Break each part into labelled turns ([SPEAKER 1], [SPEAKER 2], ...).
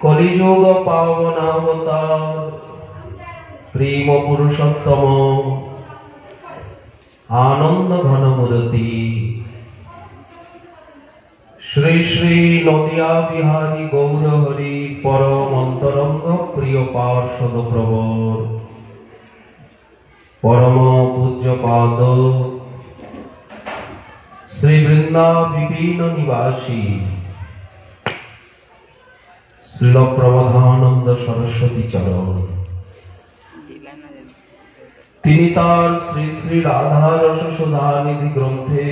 [SPEAKER 1] কলিযুগ পাবনাবতার প্রেম পুরুষোত্তম আনন্দ ঘন মূর্তি শ্রী শ্রী নদিয়া বিহারী গৌর হরি পরম অন্তরঙ্গ প্রিয় পার্ষদ প্রবর পরম পূজ্যপাদ শ্রী বৃন্দা বিপিন নিবাসী শ্রীল প্রবধানন্দ সরস্বতী চরণ তিনি তার শ্রী শ্রী রাধা রস সুধানিধি গ্রন্থে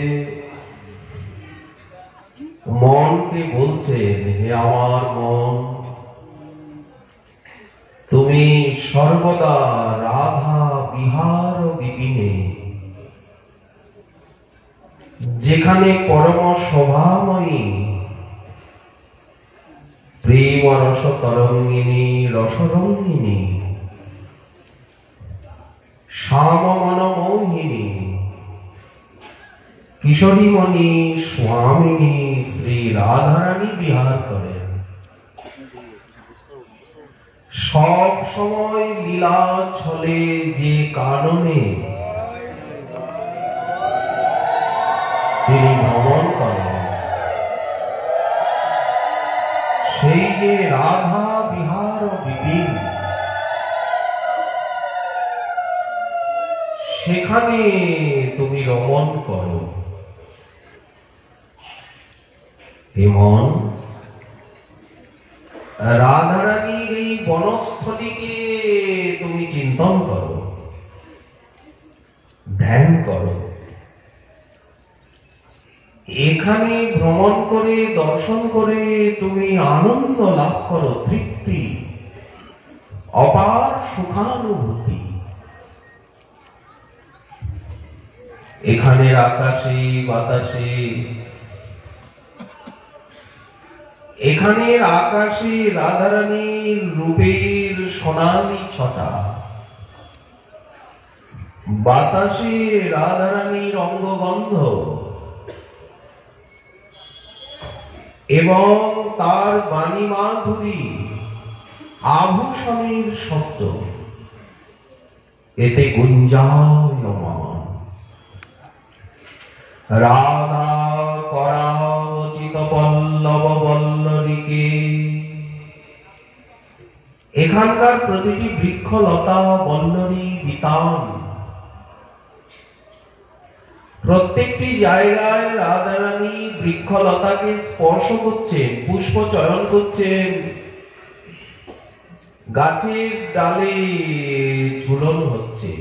[SPEAKER 1] মনকে বলছেন, হে আমার মন, তুমি সর্বদা রাধা বিহার বিপিনে, যেখানে পরম শোভাময়ী প্রেম রস তরঙ্গিনী রসরঙ্গিনী শ্যাম মনমোহিনী কিশোরীমণি স্বামিনী শ্রী রাধারানী বিহার করেন। সব সময় লীলা ছলে যে কাননে তিনি ভ্রমণ করেন, সেই যে রাধা বিহার বিপিন, সেখানে তুমি রমণ করো। হে মন, রাধারানীর এই বনস্থলীকে তুমি চিন্তন করো, ধ্যান করো। এখানে ভ্রমণ করে দর্শন করে তুমি আনন্দ লাভ করো, তৃপ্তি, অপার সুখানুভূতি। এখানের আকাশে বাতাসে, এখানের আকাশে রাধারানীর রূপের সোনালী ছটা, বাতাসে রাধারানীর অঙ্গগন্ধ এবং তার বাণী মাধুরী আভূষণের শব্দ, এতে গুঞ্জায়মান। রাধা করাচিত পল্লব বল্লরীকে, এখানকার প্রতিটি বৃক্ষলতা বল্লরী বিতান, প্রত্যেকটি জায়গায় রাধারানী বৃক্ষলতাকে স্পর্শ করছেন, পুষ্প চয়ন করছেন, গাছের ডালে ঝুলন হচ্ছে।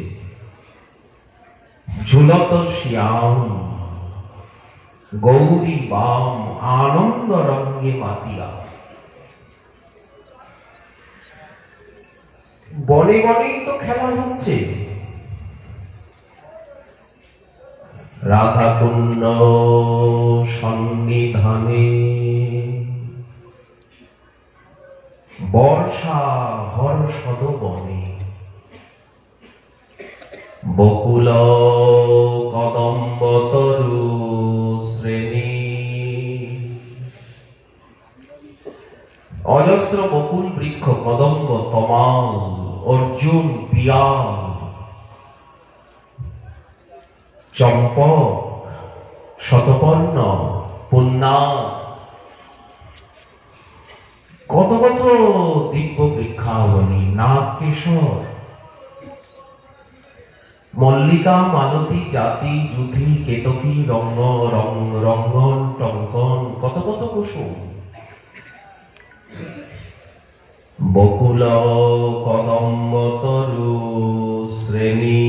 [SPEAKER 1] ঝুলত শ্যাম গৌরী বাম আনন্দ রঙ্গে মাতিয়া। বনে বনেই তো খেলা হচ্ছে। রাধা কুণ্ড সন্নিধানে বর্ষা হর্ষদ বনে, বকুল কদম্ব তরু শ্রেণী, অজস্র বকুল বৃক্ষ, কদম্ব, তমাল, অর্জুন, পিয়াল, চম্পক, শতপর্ণ, পুন্না, কত কত দিব্য বৃক্ষাবলী, নাগকেশর, মল্লিকা, মালতী, জাতি, যুথি, কেতকী, রঙ্গন, টঙ্কন, কত কত কুসুম। বকুল কদম্ব তরু শ্রেণী,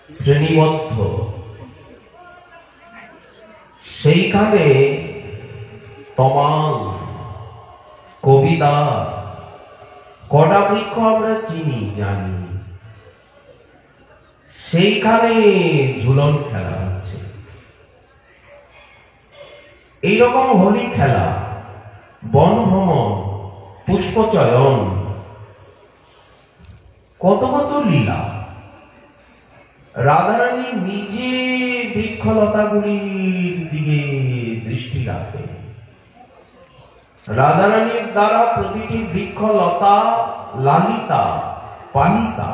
[SPEAKER 1] শ্রেণীবদ্ধ। সেইখানে তমাল, কবিতা, কটা বৃক্ষ আমরা চিনি জানি, সেইখানে ঝুলন খেলা হচ্ছে। এইরকম হোলি খেলা, বন ভ্রমণ, পুষ্প চয়ন, কত কত লীলা। রাধারানী নিজে বৃক্ষলতাগুলির দিকে দৃষ্টি রাখে। রাধারানীর দ্বারা প্রতিটি বৃক্ষ লতা লালিতা পালিতা।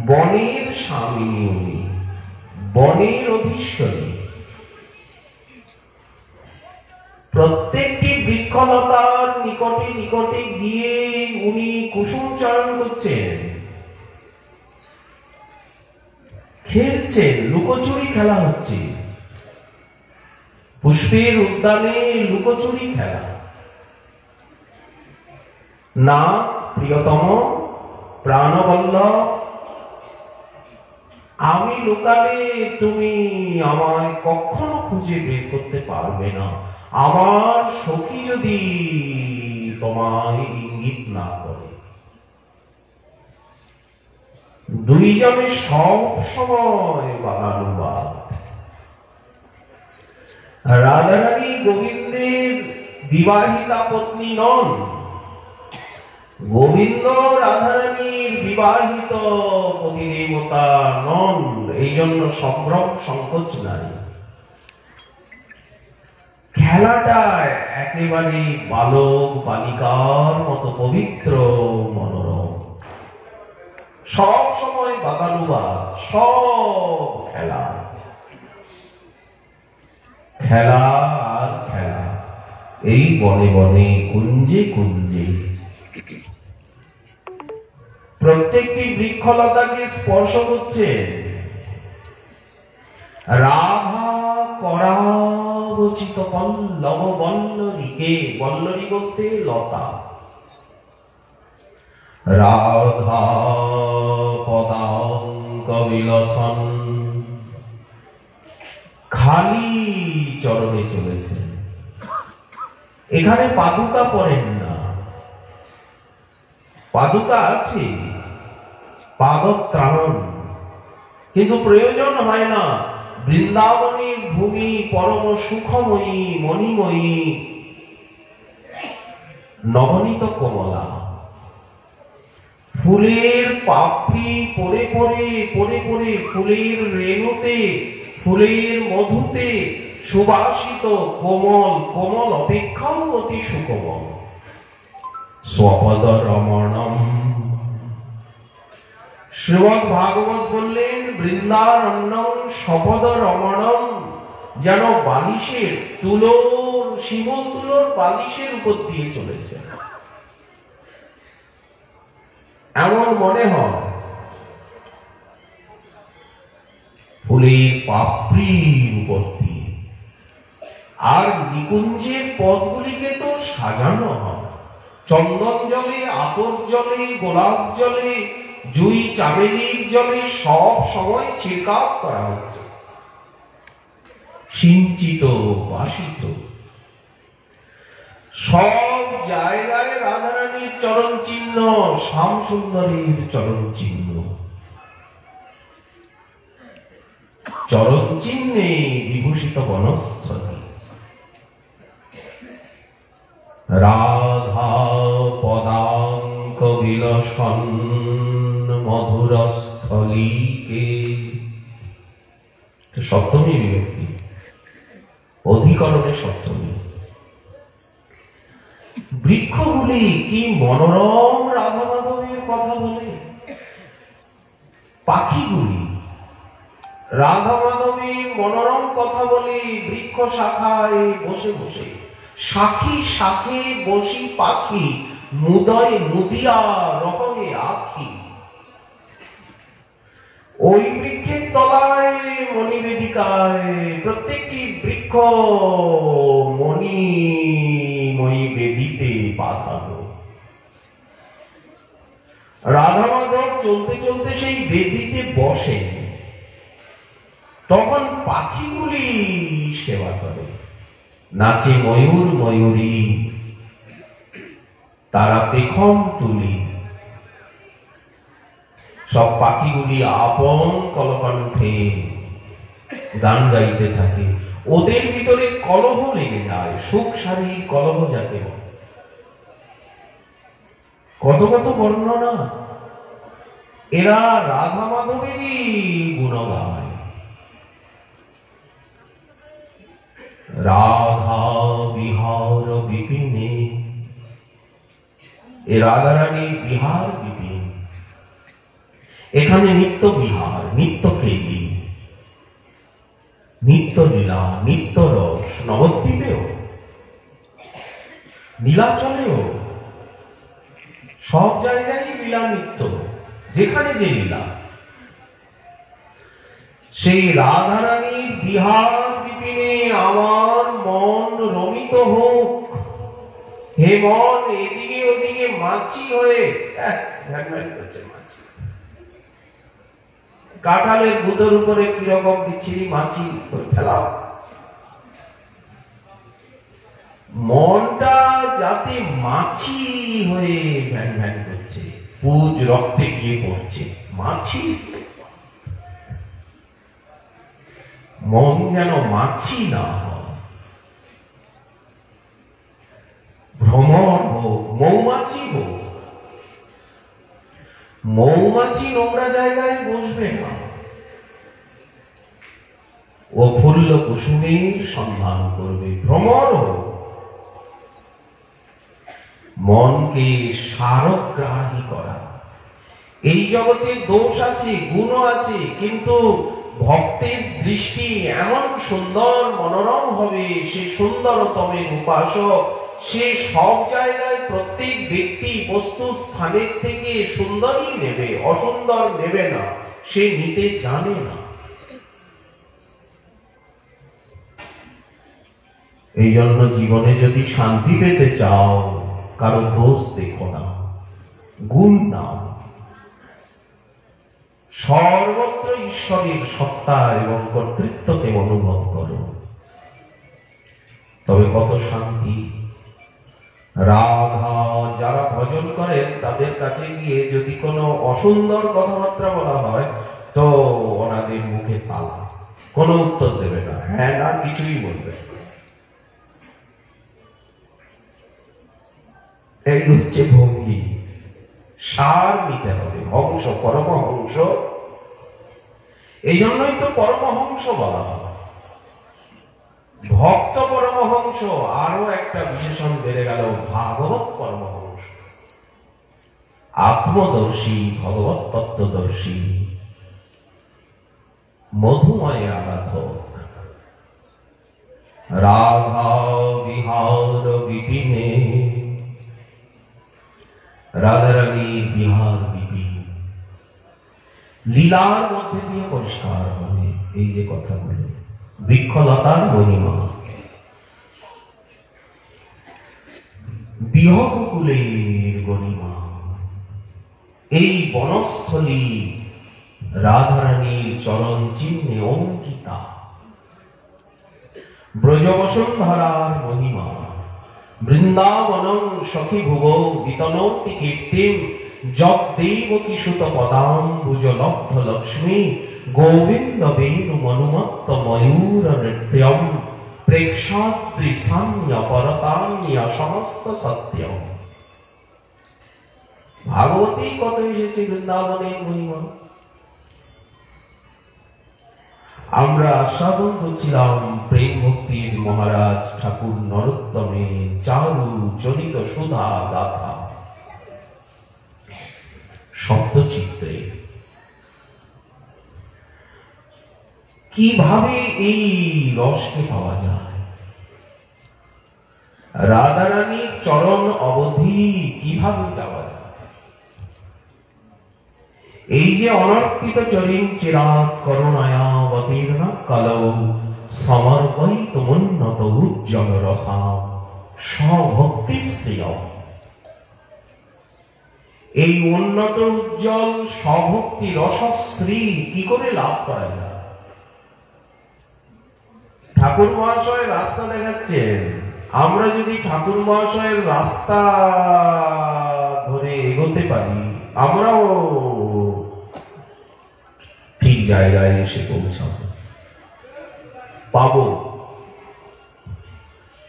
[SPEAKER 1] বনের স্বামিনী উনি, বনের অধীশ্বরী। প্রত্যেকটি বৃক্ষলতার নিকটে নিকটে গিয়ে উনি কুসুম চয়ন করছেন, খেলছেন, লুকোচুরি খেলা হচ্ছে। পুষ্পের উদ্যানে লুকোচুরি খেলা। না প্রিয়তম প্রাণবল্লভ, আমি লুকালে তুমি আমায় কখনো খুঁজে বের করতে পারবে না, আমার সখী যদি তোমায় ইঙ্গিত না করে। দুইজনে সব সময় বাদানুবাদ। রাধারানী গোবিন্দের বিবাহিতা পত্নী নন, গোবিন্দ রাধারানীর বিবাহিত পতিদেবতা নন, এই জন্য সম্ভ্রম সংকোচ নাই। খেলাটা একেবারে বালক বালিকার মতো পবিত্র মনোরম। সব সময় বাদানুবাদ, সব খেলা, খেলা আর খেলা, এই বনে বনে কুঞ্জে কুঞ্জে। প্রত্যেকটি বৃক্ষলতাকে স্পর্শ করছে। রাধা করাবচিত পল্লব বল্লরীকে, বল্লরী বলতে লতা। রাধা পদাঙ্ক বিলসন, খালি চরণে চলেছেন। এখানে পাদুকা পড়েন না, পাদুকা আছে, পাদত্রাণ, কিন্তু প্রয়োজন হয় না। বৃন্দাবনের ভূমি পরম সুখময়ী, মণিময়ী, নবনীত কমলা। ফুলের পাপড়ি পড়ে পড়ে পড়ে পড়ে, ফুলের রেণুতে, ফুলের মধুতে সুবাসিত কোমল, কোমল অপেক্ষাও অতি সুকোমল। স্বপদ রমণম। শ্রীমদ্ ভাগবত বললেন বৃন্দারণ্যং স্বপদ রমণম, যেন বালিশের তুলোর, শিমুল তুলোর বালিশের উপর দিয়ে চলেছে, এমন মনে হয়। ফুলের পাপড়ির উপর দিয়ে। আর নিকুঞ্জের পথগুলিকে তো সাজানো হয় চন্দন জলে, আতর জলে, গোলাপ জলে, জুই চামেলির জলে, সব সময় চিরকাপ করা হচ্ছে, সিঞ্চিত বাসিত। সব জায়গায় রাধারানীর চরণ চিহ্ন, শ্যাম সুন্দরীর চরণ চিহ্ন। চরণ চিহ্নে বিভূষিত বনস্থলী। রাধা পদাঙ্ক বিলসন মধুর স্থলীকে, সপ্তমী বিভক্তি, অধিকরণে সপ্তমী। বৃক্ষগুলি কি মনোরম রাধা মাধবের কথা বলে। পাখিগুলি রাধা মাধবের মনোরম কথা বলে বৃক্ষ শাখায় বসে বসে। শাখী শাখে বসি পাখি, মুদয় মুদিয়া রহে আখি। ওই বৃক্ষের তলায় মণিবেদিকায়, প্রত্যেকটি বৃক্ষ মণিময়ী বেদিতে বাঁধানো। রাধা মাধব চলতে চলতে সেই বেদিতে বসে, তখন পাখিগুলি সেবা করে। নাচে ময়ূর ময়ূরী, তারা পেখম তুলি। সব পাখিগুলি আপন কলকণ্ঠে গান গাইতে থাকে। ওদের ভিতরে কলহ লেগে যায়, সুখ শারীর কলহ যাকে বলে। কত কত বর্ণনা। এরা রাধা মাধবেরই গুণ গায়। রাধা বিহার বিপিনে, এ রাধারানীর বিহার বিপিন। এখানে নিত্য বিহার, নিত্য কেলি, নিত্য লীলা, নিত্য রস। নবদ্বীপেও, নীলাচলেও, সব জায়গায় লীলা নিত্য, যেখানে যে লীলা। সেই রাধারানীর বিহার বিপিনে আমার মন রমিত হোক। হে মন, এদিকে ওদিকে মাছি হয়ে করছে মাছি। কাঁঠালের গুঁতোর উপরে কিরকম বিচ্ছিরি মাছি ফেলাও। মনটা যাতে মাছি হয়ে ভ্যান ভ্যান করছে, পুজ রক্তে গিয়ে পড়ছে, মাছি। মন যেন মাছি না হয়, ভ্রমর হোক, মৌমাছি হোক। মৌমাছি নোংরা জায়গায় বসবে না, ও ফুল্ল কুসুমের সন্ধান করবে। ভ্রমর হোক, মনকে সারগ্রাহী করা। এই জগতে দোষ আছে, গুণ আছে, কিন্তু ভক্তের দৃষ্টি এমন সুন্দর মনোরম হবে, সে সুন্দরতমের উপাসক। সে সব জায়গায় প্রত্যেক ব্যক্তি বস্তু স্থানের থেকে সুন্দরই নেবে, অসুন্দর নেবে না। সে নিতে জানে না। এই জন্য জীবনে যদি শান্তি পেতে চাও, কারো দোষ দেখো না, গুণ নাও। সর্বত্র ঈশ্বরের সত্তা এবং কর্তৃত্বকে অনুভব করো, তবে কত শান্তি। রাধা যারা ভজন করেন, তাদের কাছে গিয়ে যদি কোনো অসুন্দর কথাবার্তা বলা হয়, তো ওনাদের মুখে তালা, কোনো উত্তর দেবে না, হ্যাঁ না কিছুই বলবে। এই হচ্ছে ভঙ্গি। সার নিতে হবে, হংস, পরমহংস। এই জন্যই তো পরমহংস বলা হয়। ভক্ত পরমহংস, আরো একটা বিশেষণ বেড়ে গেল, ভাগবত পরমহংস। আত্মদর্শী, ভগবত তত্ত্বদর্শী, মধুময় আরাধক। রাধা বিহার বিপিনে, রাধারানীর বিহার বিপিন। লীলার মধ্যে দিয়ে পরিষ্কার হবে এই যে কথাগুলো। বৃক্ষলতার মহিমা, বিহকুলের গরিমা। এই বনস্থলী রাধারানীর চরণ চিহ্নে অঙ্কিতা। ব্রজবসুন্ধরার মহিমা, বৃন্দাবনং সখী ভুব বিতনোতি কীর্তিম যদ্দেবকী সুত পদাম্বুজ লব্ধ লক্ষ্মী গোবিন্দ বেণু মনুমত্ত ময়ূর নৃত্যম প্রেক্ষাদ্রি সাম্য পরতান্য সমস্ত সত্যম। ভাগবতী কত এসেছে বৃন্দাবনের মহিমা। আমরা আস্বাদন করছিলাম প্রেম ভক্তির মহারাজ ঠাকুর নরোত্তমের চারু চলিত সুধা গাথা শব্দচিত্রে। কিভাবে এই রসকে পাওয়া যায়, রাধারানীর চরণ অবধি কিভাবে যাওয়া যায়। এই যে অনর্পিত চরিম চিরাত করুণায়াবতীর্ণ কলৌ সমর্পয়িতুমুন্নত উজ্জ্বল রসাম স্বভক্তিশ্রিয়ম। এই উন্নত উজ্জ্বল স্বভক্তি রসশ্রী কি করে লাভ করা যায়? ঠাকুর মহাশয়ের রাস্তা দেখাচ্ছেন। আমরা যদি ঠাকুর মহাশয়ের রাস্তা ধরে এগোতে পারি, আমরাও ঠিক জায়গায় এসে পৌঁছাবো, পাবো।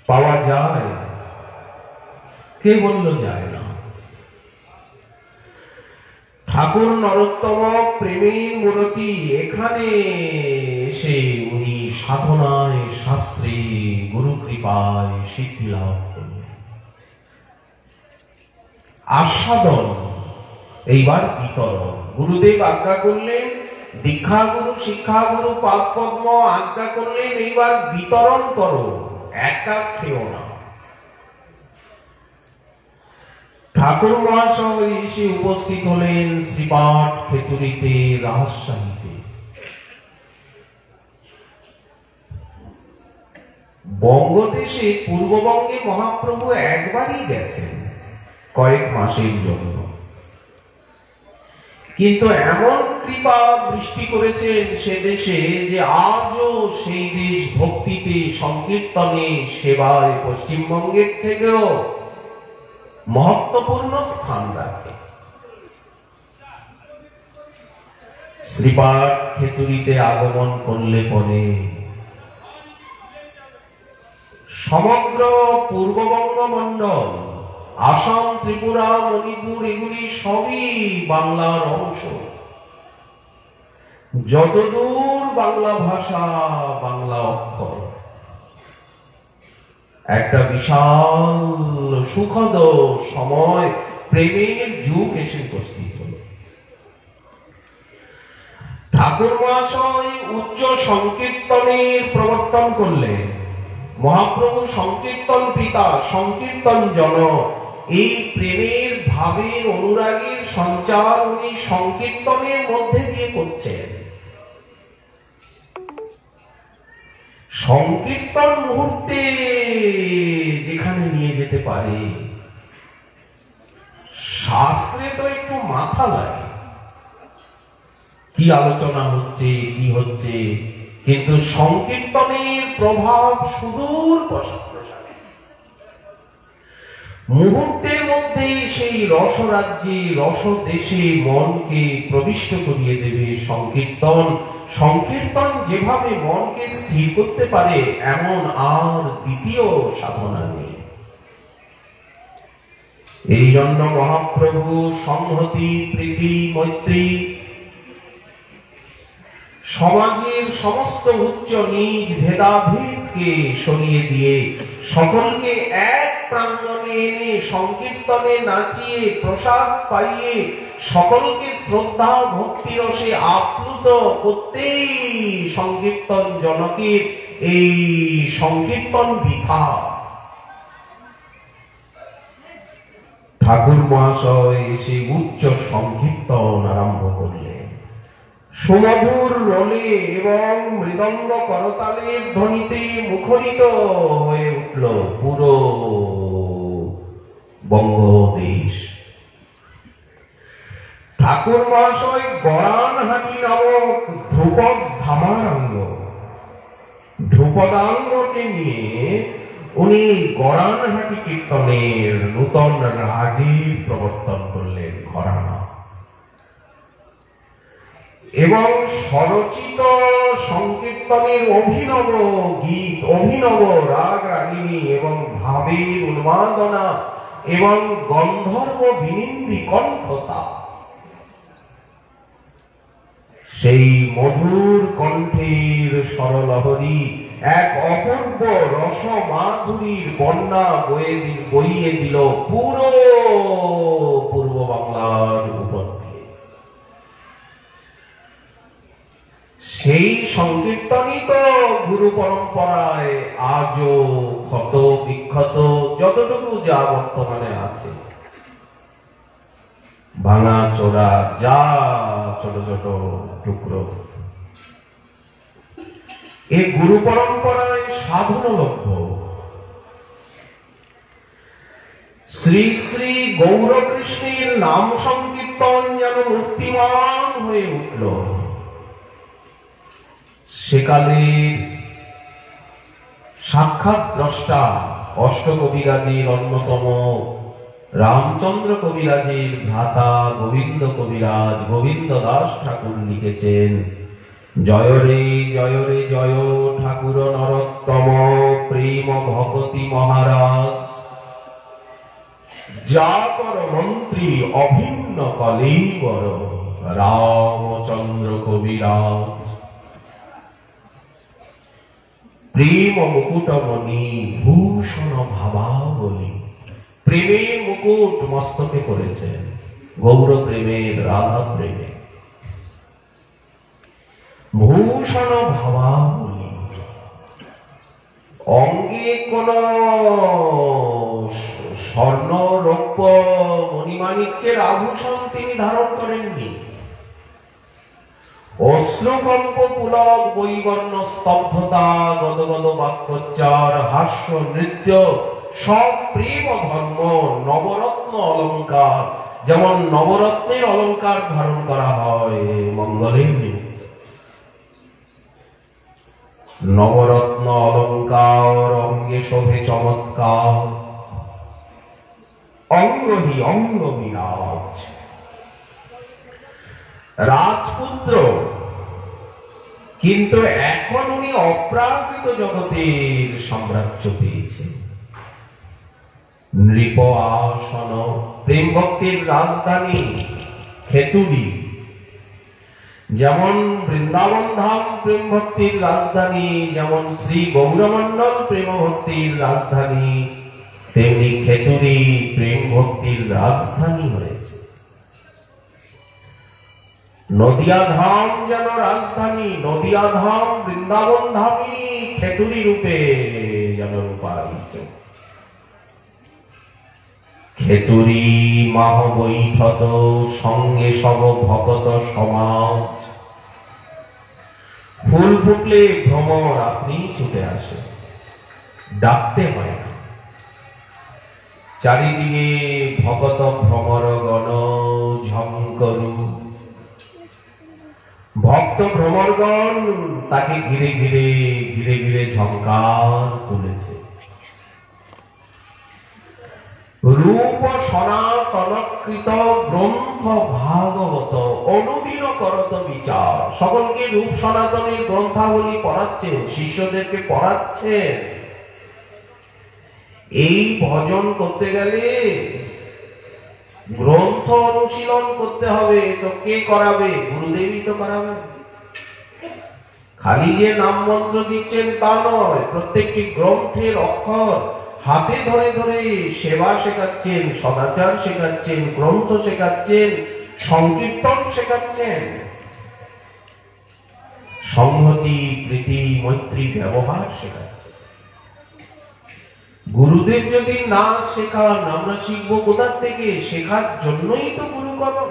[SPEAKER 1] পাওয়া যায়, কে বলল যায় না? ঠাকুর নরোত্তম প্রেমের মূরতি এখানে এসে উনি সাধনায় শাস্ত্রে গুরু কৃপায় সিদ্ধি লাভ করলেন। আস্বাদন, এইবার বিতরণ। গুরুদেব আজ্ঞা করলেন, দীক্ষাগুরু শিক্ষাগুরু পাদ পদ্ম আজ্ঞা করলেন, এইবার বিতরণ করো, একা খেও না। ঠাকুর মহাশয় এসে উপস্থিত হলেন শ্রীপাঠ খেতুরিতে রাজশাহীতে। বঙ্গদেশে পূর্ববঙ্গে মহাপ্রভু একবারই গেছেন কয়েক মাসের জন্য, কিন্তু এমন কৃপা বৃষ্টি করেছেন সে দেশে যে আজও সেই দেশ ভক্তিতে সংকীর্তনে সেবায় পশ্চিমবঙ্গের থেকেও মহত্বপূর্ণ স্থান রাখে। শ্রীপাঠ খেতুরিতে আগমন করলে পরে সমগ্র পূর্ববঙ্গ মণ্ডল, আসাম, ত্রিপুরা, মণিপুর, এগুলি সবই বাংলার অংশ। যতদূর বাংলা ভাষা, বাংলা অক্ষর, একটা বিশাল সুখদ সময়, প্রেমের যুগ এসে উপস্থিত হল। ঠাকুর মহাশয় উচ্চ সংকীর্তনের প্রবর্তন করলেন। মহাপ্রভু সংকীর্তন পিতা, সংকীর্তন জনক। এই প্রেমের ভাবের অনুরাগের সঞ্চার উনি সংকীর্তনের মধ্যে দিয়ে করছেন। সংকীর্তন মুহূর্তে যেখানে নিয়ে যেতে পারে, শাস্ত্রে তো একটু মাথা লাগে, কি আলোচনা হচ্ছে, কি হচ্ছে, কিন্তু সংকীর্তনের প্রভাব সুদূর প্রসারী। মুহূর্তের মধ্যে সেই রসরাজ্যে, রসদেশে মনকে প্রবিষ্ট করিয়ে দেবে সংকীর্তন। সংকীর্তন যেভাবে মনকে স্থির করতে পারে, এমন আর দ্বিতীয় সাধনা নেই। এই জন্য মহাপ্রভু সংহতি, প্রীতি, মৈত্রী, সমাজের সমস্ত উচ্চ নিজ ভেদাভেদকে সরিয়ে দিয়ে সকলকে এক প্রাঙ্গণে এনে সংকীর্তনে নাচিয়ে প্রসাদ পাইয়ে সকলকে শ্রদ্ধা ভক্তি রসে আপ্লুত করতেই সংকীর্তন জনকের এই সংকীর্তন বৃথা। ঠাকুর মহাশয় এসে উচ্চ সংকীর্তন আরম্ভ করলেন। সুমধুর রোলে এবং মৃদঙ্গ করতালের ধ্বনিতে মুখরিত হয়ে উঠল পুরো বঙ্গদেশ। ঠাকুর মহাশয় গরানহাটি নামক ধ্রুপদ ধামারাঙ্গ, ধ্রুপদাঙ্গকে নিয়ে উনি গরানহাটি কীর্তনের নূতন রাগের প্রবর্তন করলেন, ঘরানা, এবং স্বরচিত সংকীর্তনের অভিনব গীত, অভিনব রাগ রাগিনী এবং ভাবের উন্মাদনা এবং গন্ধর্ব বিনিন্দি কণ্ঠতা, সেই মধুর কণ্ঠের স্বরলহরী এক অপূর্ব রস মাধুরীর বন্যা বইয়ে দিল পুরো পূর্ব বাংলার উপর। সেই সংকীর্তনই তো গুরু পরম্পরায় আজও ক্ষত বিক্ষত যতটুকু যা বর্তমানে আছে, ভাঙা চোরা যা ছোট ছোট টুকরো, এই গুরু পরম্পরায় সাধনলভ্য। শ্রী শ্রী গৌরকৃষ্ণের নাম সংকীর্তন যেন মূর্তিমান হয়ে উঠল। সেকালের সাক্ষাৎ দ্রষ্টা অষ্টকবিরাজের অন্যতম রামচন্দ্র কবিরাজের ভ্রাতা গোবিন্দ কবিরাজ গোবিন্দ দাস ঠাকুর লিখেছেন, জয় রে জয় ঠাকুর নরোত্তম প্রেম ভগতি মহারাজ, যা কর মন্ত্রী অভিন্ন কলেবর রামচন্দ্র কবিরাজ। প্রেম মুকুটমণি ভূষণ ভাবাবলী, প্রেমের মুকুট মস্তকে পড়েছেন, গৌর প্রেমের, রাধা প্রেমে। ভূষণ ভাবাবলী, অঙ্গে কোন স্বর্ণ রৌপ্য মণিমাণিক্যের আভূষণ তিনি ধারণ করেননি। অশ্রুকম্প পুলক বৈবর্ণ স্তব্ধতা, গদগদ বাক্যোচ্চার, হাস্য নৃত্য, সব প্রেম ধর্ম, নবরত্ন অলঙ্কার, যেমন নবরত্নের অলঙ্কার ধারণ করা হয় মঙ্গলের নিমিত্ত। নবরত্ন অলঙ্কার অঙ্গে শোভে চমৎকার, অঙ্গহি অঙ্গ বিরাজ। রাজপুত্র, কিন্তু এখন উনি অপ্রাকৃত জগতের সাম্রাজ্য পেয়েছেন। নৃপ আসন, প্রেম ভক্তির রাজধানী খেতুরি, যেমন বৃন্দাবন ধাম প্রেম ভক্তির রাজধানী, যেমন শ্রী গৌরমণ্ডল প্রেম ভক্তির রাজধানী, তেমনি খেতুরি প্রেম ভক্তির রাজধানী হয়েছে। নদিয়া ধাম যেন রাজধানী, নদিয়া ধাম বৃন্দাবন ধামই খেতুরি রূপে যেন রূপায়িত। খেতুরি মাহ বৈঠত, সঙ্গে সব ভকত সমাজ। ফুল ফুটলে ভ্রমর আপনি ছুটে আসে, ডাকতে হয় না। চারিদিকে ভকত ভ্রমর গণ ঝঙ্করু, ভক্ত ভ্রমরগণ তাকে ঘিরে ঘিরে ঘিরে ঘিরে ঝঙ্কার তুলেছে। রূপ সনাতনকৃত গ্রন্থ ভাগবত, অনুদিন করত বিচার। সকলকে রূপ সনাতনের গ্রন্থাবলী পড়াচ্ছেন, শিষ্যদেরকে পড়াচ্ছেন। এই ভজন করতে গেলে গ্রন্থ অনুশীলন করতে হবে। তো কে করাবে? গুরুদেবই তো করাবে। খালি যে নাম মন্ত্র দিচ্ছেন তা নয়, প্রত্যেকটি গ্রন্থের অক্ষর হাতে ধরে ধরে সেবা শেখাচ্ছেন, সদাচার শেখাচ্ছেন, গ্রন্থ শেখাচ্ছেন, সংকীর্তন শেখাচ্ছেন, সংহতি প্রীতি মৈত্রী ব্যবহার শেখাচ্ছেন। গুরুদেব যদি না শেখান, আমরা শিখবো কোথা থেকে? শেখার জন্যই তো গুরুকরণ।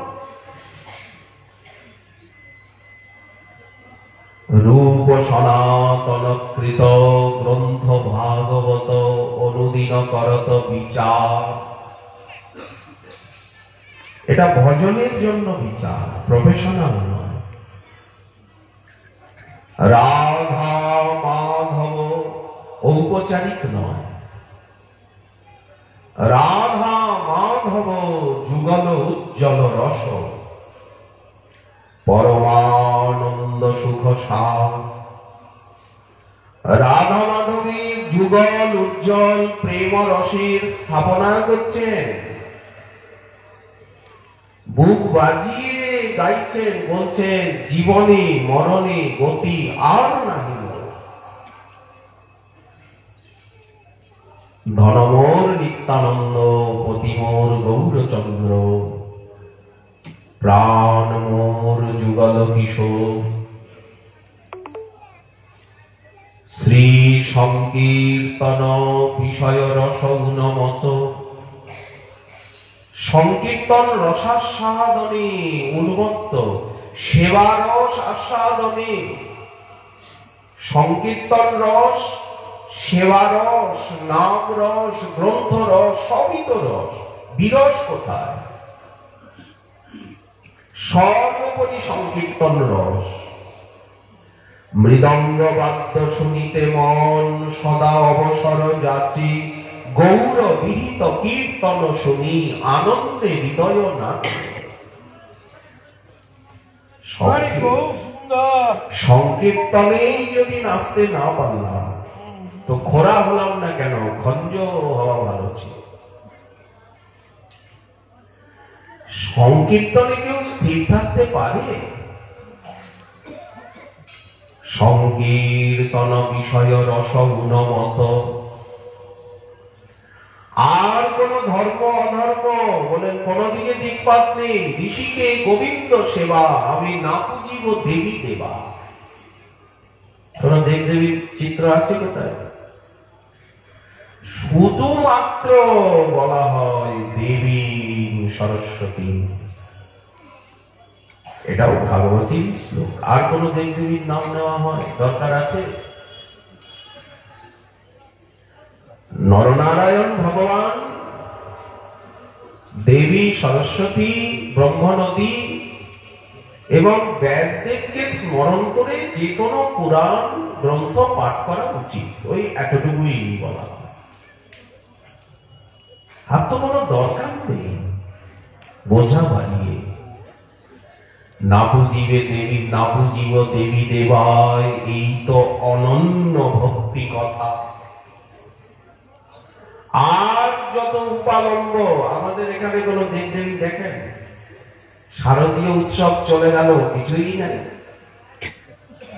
[SPEAKER 1] রূপ সনাতনকৃত গ্রন্থ ভাগবত, অনুদিন করত বিচার। এটা ভজনের জন্য বিচার, প্রফেশনাল নয়। রাধা মাধব ঔপচারিক নয়। রাধা মাধব যুগল উজ্জ্বল রস, পরমানন্দ সুখ সার। রাধা মাধবীর যুগল উজ্জ্বল প্রেম রসের স্থাপনা করছেন, বুক বাজিয়ে গাইছেন, বলছেন জীবনে মরণে গতি আর নাহি। ধনমোর নিত্যানন্দ, পতিমোর গৌরচন্দ্র, প্রাণ মোর যুগল কিশোর। শ্রী সংকীর্তন বিষয় রস গুণমত, সংকীর্তন রসাস্বাদনে উন্মত্ত, সেবারস আস্বাদনে। সংকীর্তন রস, সেবারস, নাম রস, গ্রন্থ রস, সবই তো রস। বিরস কোথায়? সর্বোপরি সংকীর্তন রস। মৃদঙ্গ বাদ্য শুনিতে মন সদা অবসর যাচি, গৌর বিহিত কীর্তন শুনি আনন্দে হৃদয় নাচে। সংকীর্তনেই যদি নাচতে না পারলাম তো খোরা হলাম না কেন? খঞ্জ হওয়া ভালো ছিল। সংকীর্তনে কেউ স্থির থাকতে পারে? সংকীর্তন বিষয় রস গুণমত। আর কোন ধর্ম অধর্ম বলেন কোন দিকে দিকপাত নেই। ঋষিকে গোবিন্দ সেবা, আমি না পুজিব দেবী দেবা। কোন দেব দেবীর চিত্র আছে কোথায়? শুধুমাত্র বলা হয় দেবী সরস্বতী। এটাও ভাগবতীর শ্লোক। আর কোন দেব দেবীর নাম নেওয়া হয় দরকার আছে? নরনারায়ণ ভগবান, দেবী সরস্বতী, ব্রহ্ম নদী এবং ব্যাসদেবকে স্মরণ করে যে কোনো পুরাণ গ্রন্থ পাঠ করা উচিত। ওই এতটুকুই বলা হয়। আর তো কোনো দরকার নেই বোঝা বাড়িয়ে। না বুঝিবে দেবী, না বুঝিব দেবী দেবায়, এই তো অনন্য ভক্তি কথা। আর যত উপালম্ব, আমাদের এখানে কোন দেব দেবী দেখেন? শারদীয় উৎসব চলে গেল, কিছুই নাই,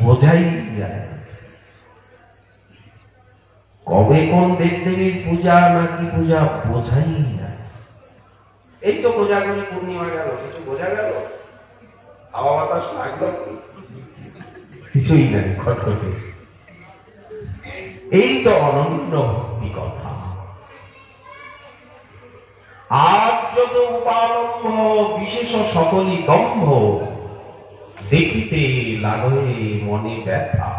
[SPEAKER 1] বোঝাই যায় কবে কোন দেব দেবীর পূজা নাকি পূজা বোঝাই যায়। এই তো কোজাগরী পূর্ণিমা গেল, কিছু বোঝা গেল? হাওয়া বাতাস লাগলো কি? কিছুই নাই, খটখটে। এই তো অনন্য ভক্তি কথা। আর যত উপালম্ব বিশেষ সকলই দম্ভ, দেখিতে লাগে মনে ব্যথা।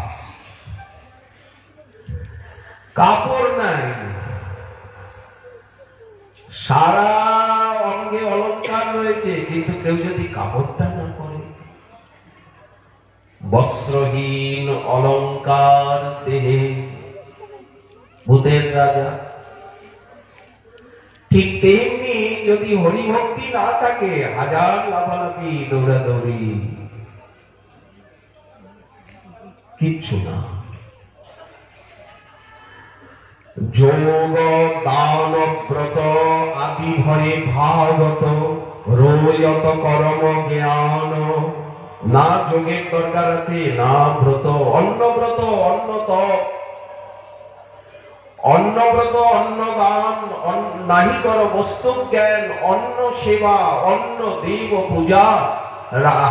[SPEAKER 1] কাপড় নাই, সারা অঙ্গে অলঙ্কার রয়েছে, কিন্তু কেউ যদি কাপড়টা না পরে, বস্ত্রহীন অলঙ্কার দেহে ভূতের রাজা। ঠিক তেমনি যদি হরিভক্তি না থাকে, হাজার লাফালাফি দৌড়াদৌড়ি, কিচ্ছু না। যোগ দান ব্রত আদি ভয়ে ভাগত, রোয়ত কর্ম জ্ঞান। না যোগের দরকার আছে, না ব্রত। অন্নব্রত, অন্ন তপ, অন্নব্রত, অন্নদান, নাহি কর বস্তু জ্ঞান, অন্ন সেবা, অন্ন দেব পূজা।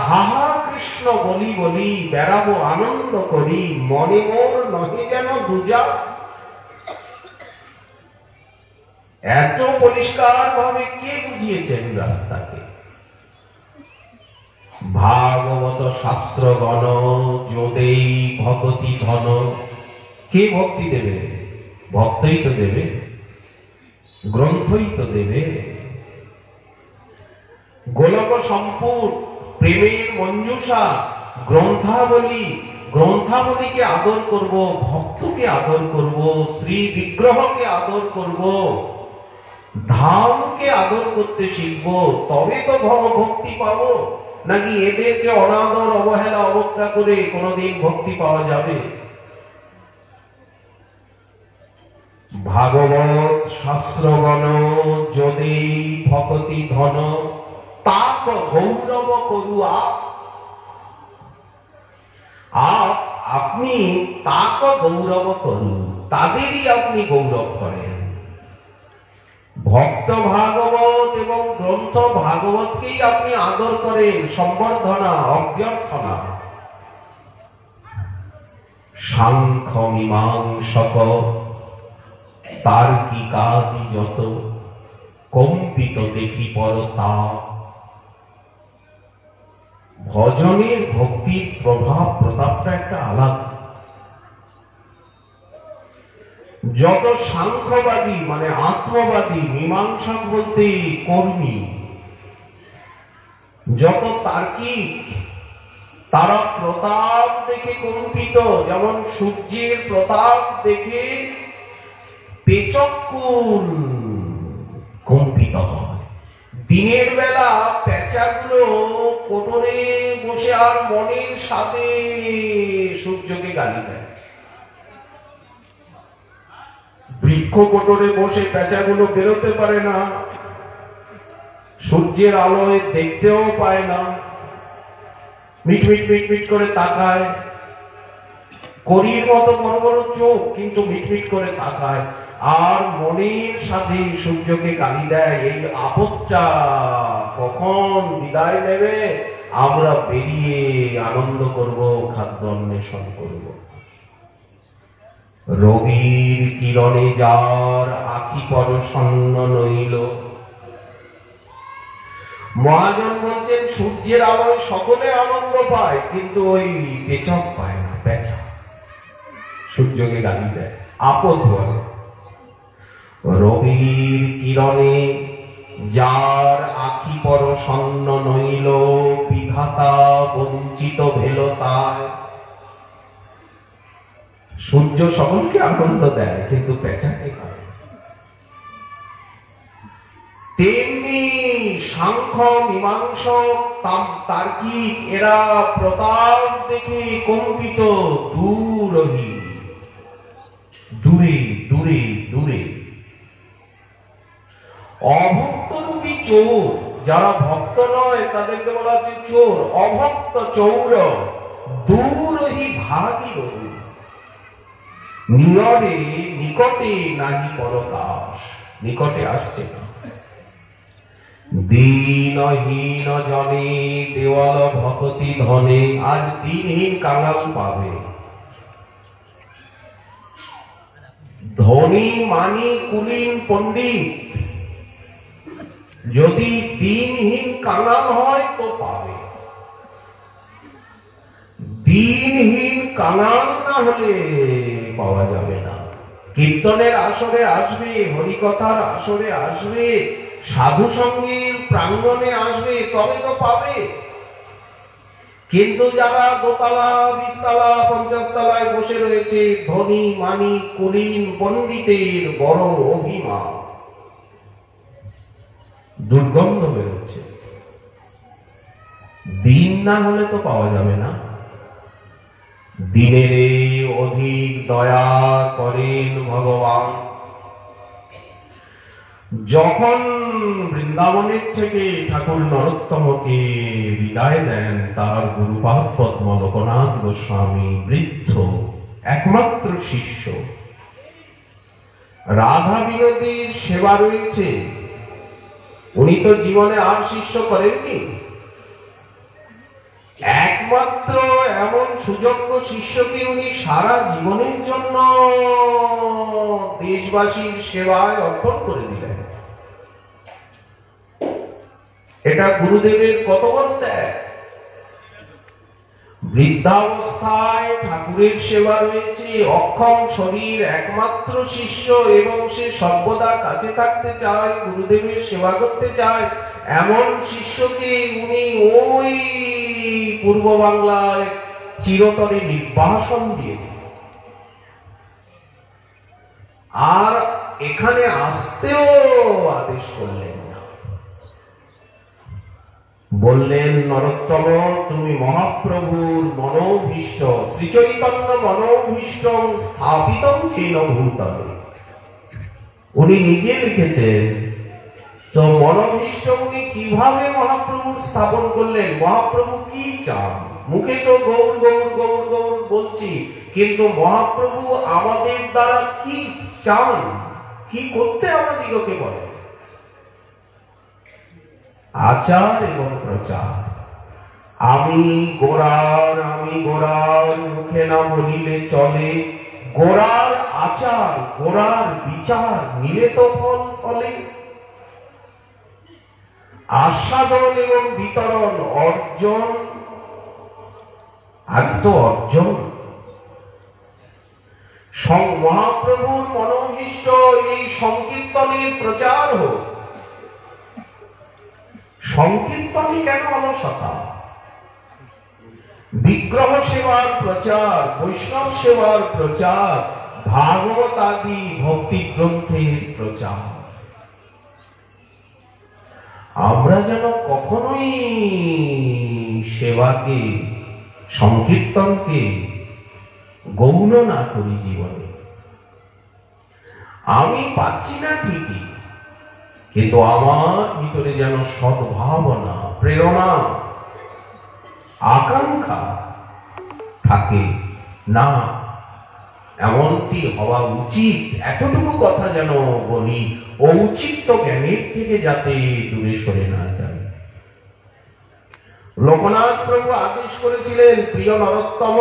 [SPEAKER 1] হাহা কৃষ্ণ বলি বলি, বেড়াবো আনন্দ করি, মনে মোর নহে যেন দুজা। এত পরিষ্কার ভাবে কে বুঝিয়েছেন রাস্তাকে? ভাগবত শাস্ত্রগণ যোদেই ভগতি ধন। কে ভক্তি দেবে? ভক্তই তো দেবে, গ্রন্থই তো দেবে। গোলক সম্পুর প্রেমের মঞ্জুষা গ্রন্থাবলী। গ্রন্থাবলীকে আদর করব, ভক্তকে আদর করব, শ্রী বিগ্রহকে আদর করব, ধামকে আদর করতে শিখব, তবে তো ভক্তি পাবো। নাকি এদেরকে অনাদর অবহেলা অবজ্ঞা করে কোনোদিন ভক্তি পাওয়া যাবে? ভাগবত শাস্ত্রগণ যদি ভগতি ধন, তাক গৌরব করু আপনি তাক গৌরব করু, তাদেরই আপনি গৌরব করেন। ভক্ত ভাগবত এবং গ্রন্থ ভাগবতকেই আপনি আদর করেন, সম্বর্ধনা অভ্যর্থনা। সাংখ্য মীমাংসক তার্কিকাদি যত, কম্পিত দেখি পরতা। ভজনের ভক্তির প্রভাব প্রতাপটা একটা আলাদা। যত সাংখ্যবাদী মানে আত্মবাদী, মীমাংসক বলতে কর্মী, যত তার্কিক, তারা প্রতাপ দেখে কম্পিত। যেমন সূর্যের প্রতাপ দেখে পেচকুল কম্পিত হয়। দিনের বেলা পেঁচাগুলো কোটরে বসে আর মনের সাথে সূর্যকে গালি দেয়। বৃক্ষ কোটরে বসে পেঁচাগুলো বেরোতে পারে না, সূর্যের আলোয় দেখতেও পায় না, মিট মিট মিট মিট করে তাকায়। করির মতো বড় বড় চোখ, কিন্তু মিটমিট করে তাকায় আর মনের সাথে সূর্যকে গালি দেয়, এই আপদটা কখন বিদায় নেবে, আমরা বেরিয়ে আনন্দ করব, খাদ্য অন্বেষণ করব। রবির কিরণে যার আখি পরশন্ন নইল। মহাজন বলছেন সূর্যের আলোয় সকলে আনন্দ পায়, কিন্তু ওই পেচক পায় না, পেঁচা সূর্যকে গালি দেয়, আপদ বলে। রবির কিরণে যার আখি পরশন্ন নইল, বিধাতা বঞ্চিত ভেল তাই। সূর্য সকলকে আনন্দ দেয়, কিন্তু পেঁচাকে পায়। তেমনি সাংখ্য মীমাংসক তার্কিক এরা প্রতাপ দেখে কম্পিত, দূরহি, দূরে দূরে দূরে। অভক্তরূপী চোর, যারা ভক্ত নয় তাদেরকে বলা হচ্ছে চোর, অভক্ত চৌর, দূরহি ভাগীরথী। নিয়রে নিকটে নাহি পরকাশ, নিকটে আসছে না। দীনহীন জনে দেওয়াল ভকতি ধনে, আজ দিনহীন কাঙাল পাবে। ধনী মানি কুলীন পণ্ডিত যদি দিনহীন কাঙাল হয় তো পাবে, দিনহীন কাঙাল না হলে পাওয়া যাবে না। কীর্তনের আসরে আসবে, হরিকথার আসরে আসবে, সাধু সঙ্গীর প্রাঙ্গণে আসবে, তবে তো পাবে। কিন্তু যারা দোতলা, 20 তলা, 50 তলায় বসে রয়েছে, ধনী মানি কুলীন পণ্ডিতের বড় অভিমান, দুর্গন্ধ বেরোচ্ছে। দিন না হলে তো পাওয়া যাবে না। দিনের অধিক দয়া করেন ভগবান। যখন বৃন্দাবনের থেকে ঠাকুর নরোত্তমকে বিদায় দেন, তার গুরুপাদ পদ্ম লোকনাথ গোস্বামী, বৃদ্ধ একমাত্র শিষ্য, রাধা বিনোদীর সেবা রয়েছে, উনি তো জীবনে আর শিষ্য করেননি। একমাত্র এমন সুযোগ্য শিষ্যকে উনি সারা জীবনের জন্য দেশবাসীর সেবায় অর্পণ করে দিলেন। এটা গুরুদেবের কত বড় ত্যাগ। বৃদ্ধাবস্থায় ঠাকুরের সেবা রয়েছে, অক্ষম শরীর, একমাত্র শিষ্য, এবং সে সর্বদা কাছে থাকতে চায়, গুরুদেবের সেবা করতে চায়, এমন শিষ্যকে উনি ওই পূর্ব বাংলায় চিরতরে নির্বাসন দিয়ে দিলেন। আর এখানে আসতেও আদেশ করলেন না। বললেন, নরোত্তম, তুমি মহাপ্রভুর মনোভীষ্ট, শ্রীচৈতন্য মনোভীষ্ট স্থাপিতম চেন ভূতলে। উনি নিজে লিখেছেন, তো মনোভীষ্ট উনি কিভাবে মহাপ্রভুর স্থাপন করলেন? মহাপ্রভু কি চান? মুখে তো গৌর গৌর গৌর গৌর বলছি, কিন্তু মহাপ্রভু আমাদের দ্বারা কি চান, কি করতে আমাদিগকে বলে? আচার এবং প্রচার। আমি গোরার মুখে না বলিলে চলে, গোরার আচার, গোরার বিচার নিলে তো ফল ফলে। আস্বাদন এবং বিতরণ, অর্জন, আত্ম অর্জন। মহাপ্রভুর মনোভীষ্ট এই সংকীর্তনের প্রচার হোক। সংকীর্তনে কেন অলসতা? বিগ্রহ সেবার প্রচার, বৈষ্ণব সেবার প্রচার, ভাগবত আদি ভক্তি গ্রন্থের প্রচার। আমরা যেন কখনোই সেবাকে, সংকীর্তনকে গৌণ না করি জীবনে। আমি পাচ্ছি না ঠিকই, কিন্তু আমার ভিতরে যেন সদ্ভাবনা, প্রেরণা, আকাঙ্ক্ষা থাকে। না, এমনটি হওয়া উচিত, এতটুকু কথা যেন বলি, ঔচিত্য জ্ঞানের থেকে যাতে দূরে সরে না যায়। লোকনাথ প্রভু আদেশ করেছিলেন, প্রিয় নরোত্তম,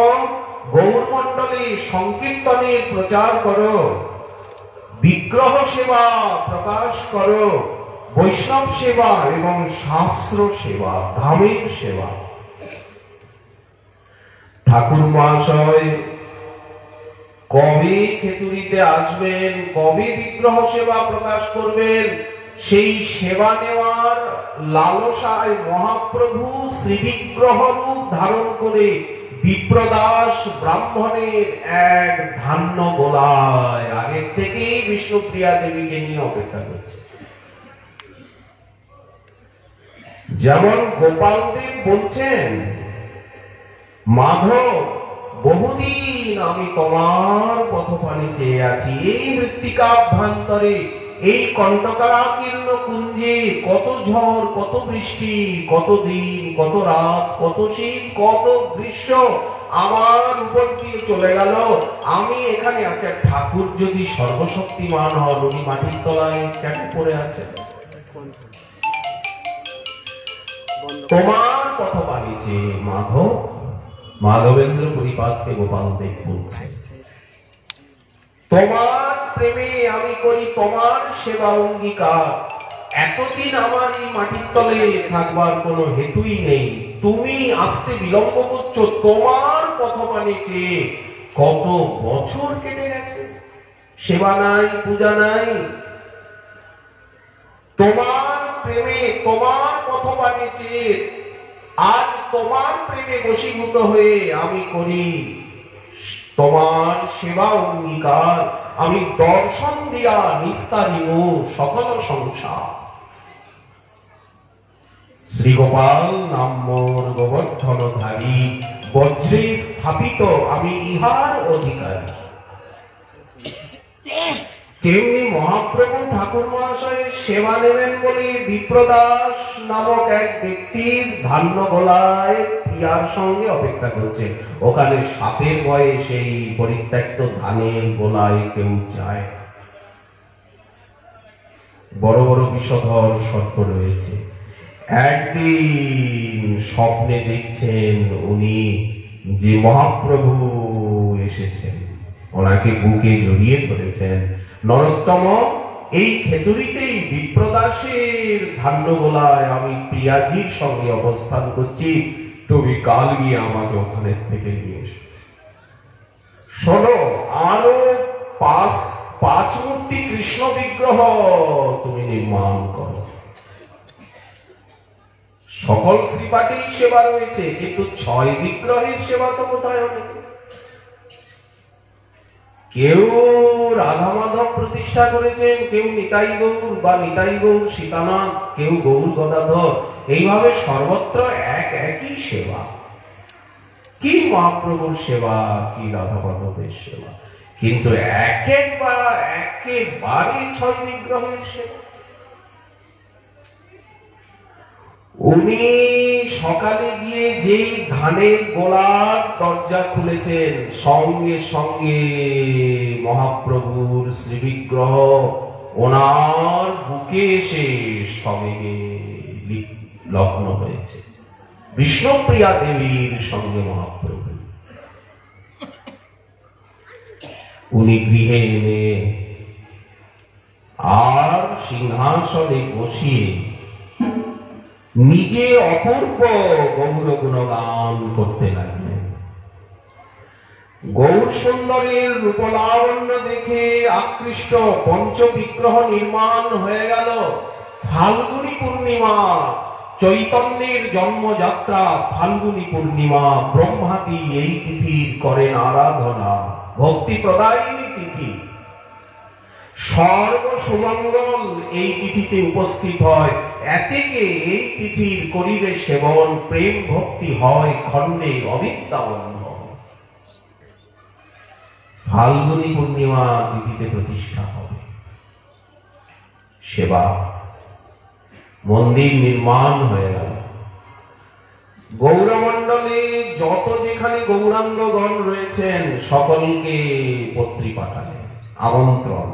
[SPEAKER 1] গৌরমণ্ডলে সংকীর্তনের প্রচার করো, বিগ্রহ সেবা প্রকাশ করো, বৈষ্ণব সেবা এবং শাস্ত্র সেবা, ধামের সেবা। ঠাকুর মহাশয় কবে খেতুরিতে আসবেন, কবে বিগ্রহ সেবা প্রকাশ করবেন, সেই সেবা নেওয়ার লালসায় মহাপ্রভু শ্রীবিগ্রহ রূপ ধারণ করে বিপ্রদাস ব্রাহ্মণের এক ধান্য গোলায় আগের থেকেই বিষ্ণুপ্রিয়া দেবীকে নিয়ে অপেক্ষা করছে। যেমন গোপালদেব বলছেন, মাধব বহুদিন আমি তোমার পথপানে চেয়ে আছি। এই মৃত্তিকাভ্যন্তরে, এই কণ্টকাকীর্ণ কুঞ্জে কত ঝড়, কত বৃষ্টি, কত দিন, কত রাত, কত শীত, কত গ্রীষ্ম আমার উপর দিয়ে চলে গেল। আমি এখানে আছি, ঠাকুর যদি সর্বশক্তিমান হন, উনি মাটির তলায় কেন পড়ে আছেন? তোমার পথপানে চেয়ে মাধব, মাধবেন্দ্র পরিপাতকে গোপালদেব বলছে, তোমার প্রেমে আমি করি তোমার সেবা অঙ্গীকার। এতদিন আমার এই মাটির তলে থাকবার কোনো হেতুই নেই, তুমি আসতে বিলম্ব করছো। তোমার পথপানে চেয়ে কত বছর কেটে গেছে, সেবা নাই, পূজা নাই। তোমার প্রেমে, তোমার পথপানে চেয়ে আজ তোমার প্রেমে বশীভূত হয়ে আমি করি তোমার সেবা অঙ্গীকার। আমি দর্শন দিয়া নিস্তারিণ সকল সংসার। শ্রীগোপাল নাম মোর গোবর্ধনধারী, বজ্রে স্থাপিত আমি ইহার অধিকারী। তেমনি মহাপ্রভু ঠাকুর মহাশয়ের সেবা নেবেন বলে বিপ্রদাস নামক এক ব্যক্তির ধান্য গোলায় পিয়ার সঙ্গে অপেক্ষা করছে। ওখানে সাপের ভয়ে সেই পরিত্যক্ত ধানের গোলায় কেউ যায়। বড় বড় বিষধর সর্প রয়েছে। একদিন স্বপ্নে দেখছেন উনি যে মহাপ্রভু এসেছেন, ওনাকে বুকে জড়িয়ে ধরেছেন। নরোত্তম, এই খেতুরিতেই বিপ্রদাসের ধান্য গোলায় আমি প্রিয়াজির সঙ্গে অবস্থান করছি, তুমি কাল গিয়ে আমাকে ওখানে থেকে নিয়ে এসো। শোনো, আরো পাঁচ মূর্তি কৃষ্ণ বিগ্রহ তুমি নির্মাণ করো। সকল শ্রীপাঠেই সেবা রয়েছে, কিন্তু 6 বিগ্রহের সেবা তো কোথায় হবে? কেউ রাধা মাধব প্রতিষ্ঠা করেছেন, কেউ নিতাই গৌর বা নিতাই গৌর সীতানাথ, কেউ গৌর গদাধর। এইভাবে সর্বত্র একই সেবা। কি মহাপ্রভুর সেবা, কি রাধা মাধবের সেবা, কিন্তু একেবারে 6 বিগ্রহের সেবা। উনি সকালে গিয়ে যেই ধানের গোলার দরজা খুলেছেন, সঙ্গে সঙ্গে মহাপ্রভুর শ্রীবিগ্রহ ওনার বুকে এসে সবেগে লগ্ন হয়েছে। বিষ্ণুপ্রিয়া দেবীর সঙ্গে মহাপ্রভু। উনি গৃহে এনে আর সিংহাসনে বসিয়ে নিজে অপূর্ব গৌর গুণগান করতে লাগলেন। গৌর সুন্দরের রূপলাবণ্য দেখে আকৃষ্ট পঞ্চবিগ্রহ নির্মাণ হয়ে গেল। ফাল্গুনী পূর্ণিমা, চৈতন্যের জন্মযাত্রা ফাল্গুনী পূর্ণিমা, ব্রহ্মাদি এই তিথির করেন আরাধনা, ভক্তি প্রদায়িনী তিথি। সর্ব সুমঙ্গল এই তিথিতে উপস্থিত হয়। এতেকে এই তিথির করিলে সেবন, প্রেম ভক্তি হয় খণ্ডে অবিদ্যাবন্ধ। ফাল্গুনী পূর্ণিমা তিথিতে প্রতিষ্ঠা হবে সেবা। মন্দির নির্মাণ হয়ে গেল। গৌরমণ্ডলে যত যেখানে গৌরাঙ্গগণ রয়েছেন সকলকে পত্রী পাঠালেন, আমন্ত্রণ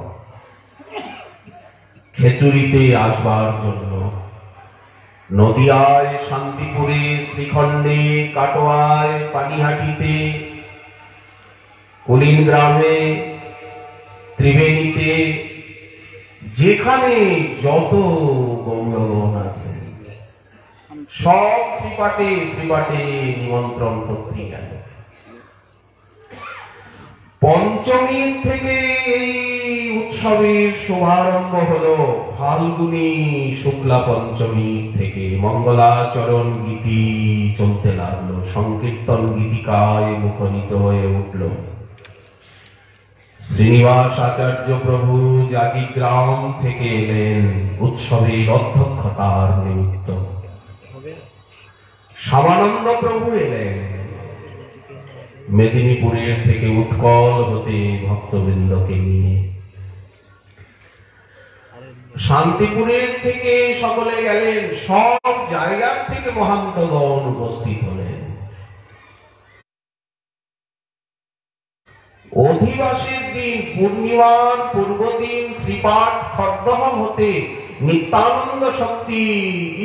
[SPEAKER 1] খেচুরিতে আসবার জন্য। নদিয়ায়, শান্তিপুরে, শ্রীখণ্ডে, কাটোয়ায়, পানিহাটিতে, কুলিনগ্রামে, ত্রিবেণীতে, যেখানে যত গৌরগণ আছেন সব শ্রীপাঠে শ্রীপাঠে নিমন্ত্রণ পত্রী গেল। পঞ্চমীর থেকে এই উৎসবের শুভারম্ভ হলো। ফাল্গুনী শুক্লা পঞ্চমী থেকে মঙ্গলাচরণ গীতি চলতে লাগলো, সংকীর্তন গীতিকায় মুখরিত হয়ে উঠল। শ্রীনিবাস আচার্য প্রভু জাজিগ্রাম থেকে এলেন উৎসবের অধ্যক্ষতার নিমিত্ত। শ্যামানন্দ প্রভু এলেন মেদিনীপুরের থেকে, উৎকল হতে ভক্তবৃন্দকে নিয়ে। শান্তিপুরের থেকে সকলে গেলেন, সব জায়গার থেকে মহান্তগণ উপস্থিত হলেন। অধিবাসের দিন পূর্ণিমার পূর্বদিন শ্রীপাঠ খড়দহ হতে নিত্যানন্দ শক্তি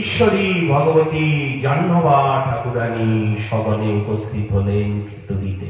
[SPEAKER 1] ঈশ্বরী ভগবতী জাহ্নবা ঠাকুরানী সদনে উপস্থিত হলেন খেতুরিতে।